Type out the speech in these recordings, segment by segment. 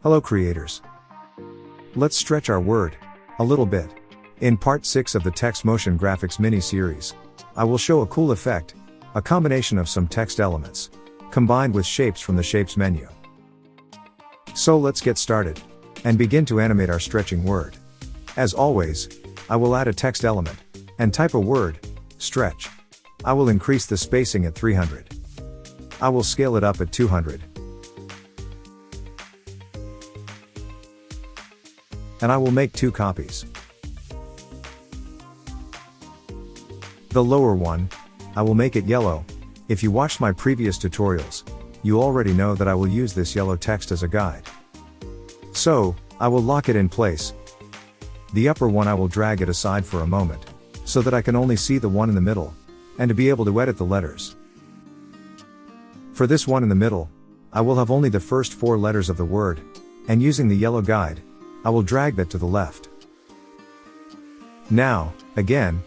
Hello creators. Let's stretch our word a little bit. In part 6 of the text motion graphics mini-series, I will show a cool effect, a combination of some text elements, combined with shapes from the Shapes menu. So let's get started, and begin to animate our stretching word. As always, I will add a text element, and type a word, stretch. I will increase the spacing at 300. I will scale it up at 200. And I will make 2 copies. The lower one, I will make it yellow. If you watched my previous tutorials, you already know that I will use this yellow text as a guide. So, I will lock it in place. The upper one I will drag it aside for a moment, so that I can only see the one in the middle, and to be able to edit the letters. For this one in the middle, I will have only the first 4 letters of the word, and using the yellow guide, I will drag that to the left. Now, again,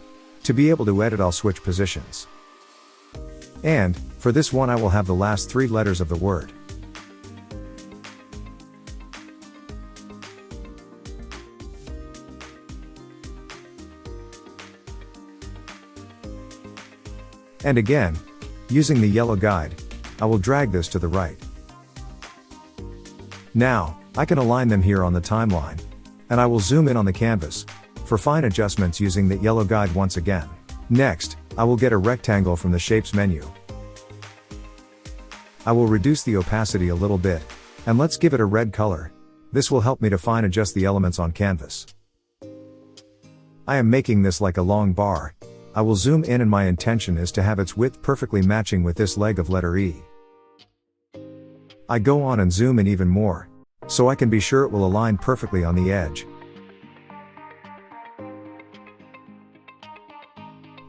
to be able to edit I'll switch positions. And, for this one I will have the last 3 letters of the word. And again, using the yellow guide, I will drag this to the right. Now, I can align them here on the timeline, and I will zoom in on the canvas, for fine adjustments using the yellow guide once again. Next, I will get a rectangle from the Shapes menu. I will reduce the opacity a little bit, and let's give it a red color. This will help me to fine adjust the elements on canvas. I am making this like a long bar. I will zoom in and my intention is to have its width perfectly matching with this leg of letter E. I go on and zoom in even more, so I can be sure it will align perfectly on the edge.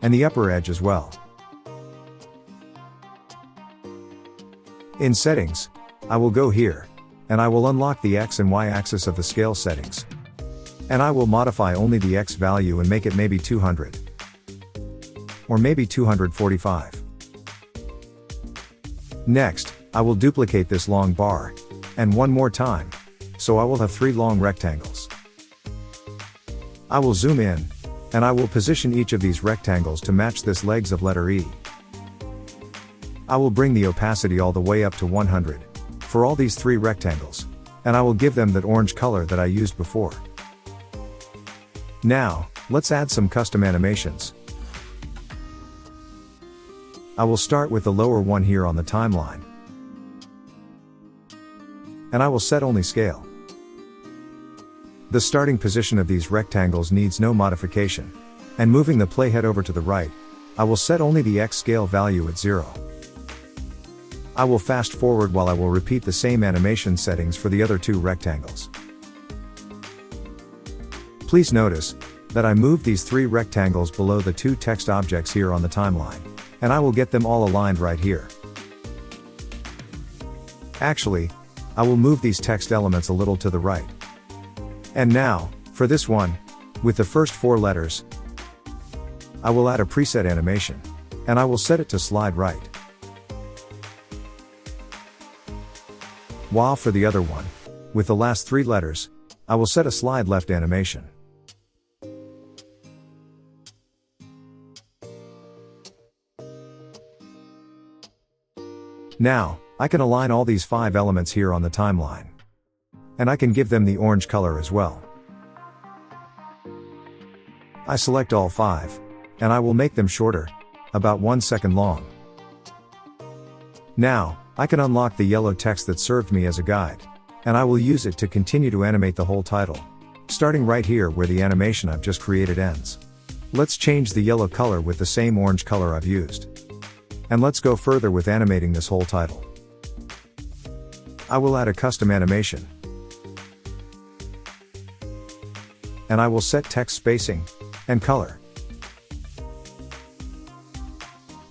And the upper edge as well. In settings, I will go here, and I will unlock the X and Y axis of the scale settings. And I will modify only the X value and make it maybe 200. Or maybe 245. Next, I will duplicate this long bar, and one more time, so I will have 3 long rectangles. I will zoom in, and I will position each of these rectangles to match this legs of letter E. I will bring the opacity all the way up to 100, for all these 3 rectangles, and I will give them that orange color that I used before. Now, let's add some custom animations. I will start with the lower one here on the timeline. And I will set only scale. The starting position of these rectangles needs no modification. And moving the playhead over to the right, I will set only the X scale value at 0. I will fast forward while I will repeat the same animation settings for the other 2 rectangles. Please notice that I moved these 3 rectangles below the 2 text objects here on the timeline, and I will get them all aligned right here. Actually, I will move these text elements a little to the right. And now, for this one, with the first 4 letters, I will add a preset animation, and I will set it to slide right. While for the other one, with the last 3 letters, I will set a slide left animation. Now, I can align all these 5 elements here on the timeline. And I can give them the orange color as well. I select all 5, and I will make them shorter, about 1 second long. Now, I can unlock the yellow text that served me as a guide, and I will use it to continue to animate the whole title, starting right here where the animation I've just created ends. Let's change the yellow color with the same orange color I've used. And let's go further with animating this whole title. I will add a custom animation. And I will set text spacing and color.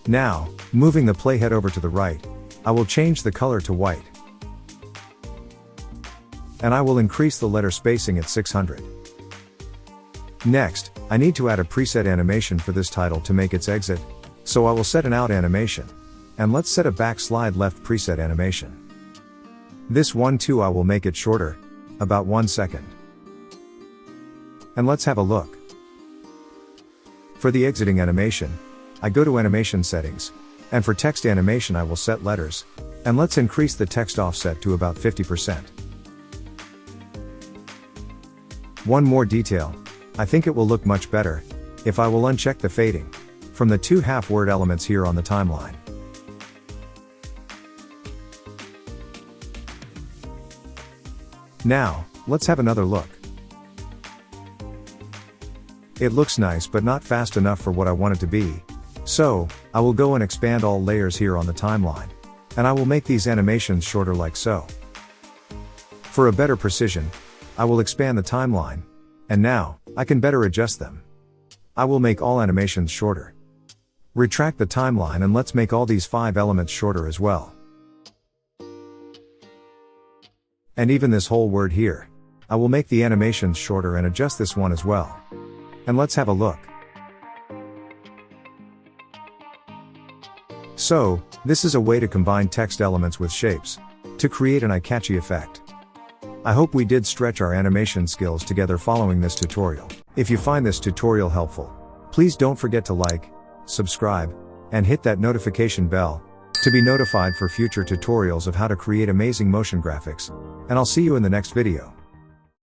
Now, moving the playhead over to the right, I will change the color to white. And I will increase the letter spacing at 600. Next, I need to add a preset animation for this title to make its exit, so I will set an out animation. And let's set a backslide left preset animation. This one too I will make it shorter, about 1 second. And let's have a look. For the exiting animation, I go to animation settings, and for text animation I will set letters, and let's increase the text offset to about 50%. One more detail, I think it will look much better if I will uncheck the fading from the 2 half-word elements here on the timeline. Now, let's have another look. It looks nice but not fast enough for what I want it to be. So, I will go and expand all layers here on the timeline. And I will make these animations shorter like so. For a better precision, I will expand the timeline. And now, I can better adjust them. I will make all animations shorter. Retract the timeline and let's make all these 5 elements shorter as well. And even this whole word here. I will make the animations shorter and adjust this one as well. And let's have a look. So, this is a way to combine text elements with shapes to create an eye-catchy effect. I hope we did stretch our animation skills together following this tutorial. If you find this tutorial helpful, please don't forget to like, subscribe, and hit that notification bell to be notified for future tutorials of how to create amazing motion graphics. And I'll see you in the next video.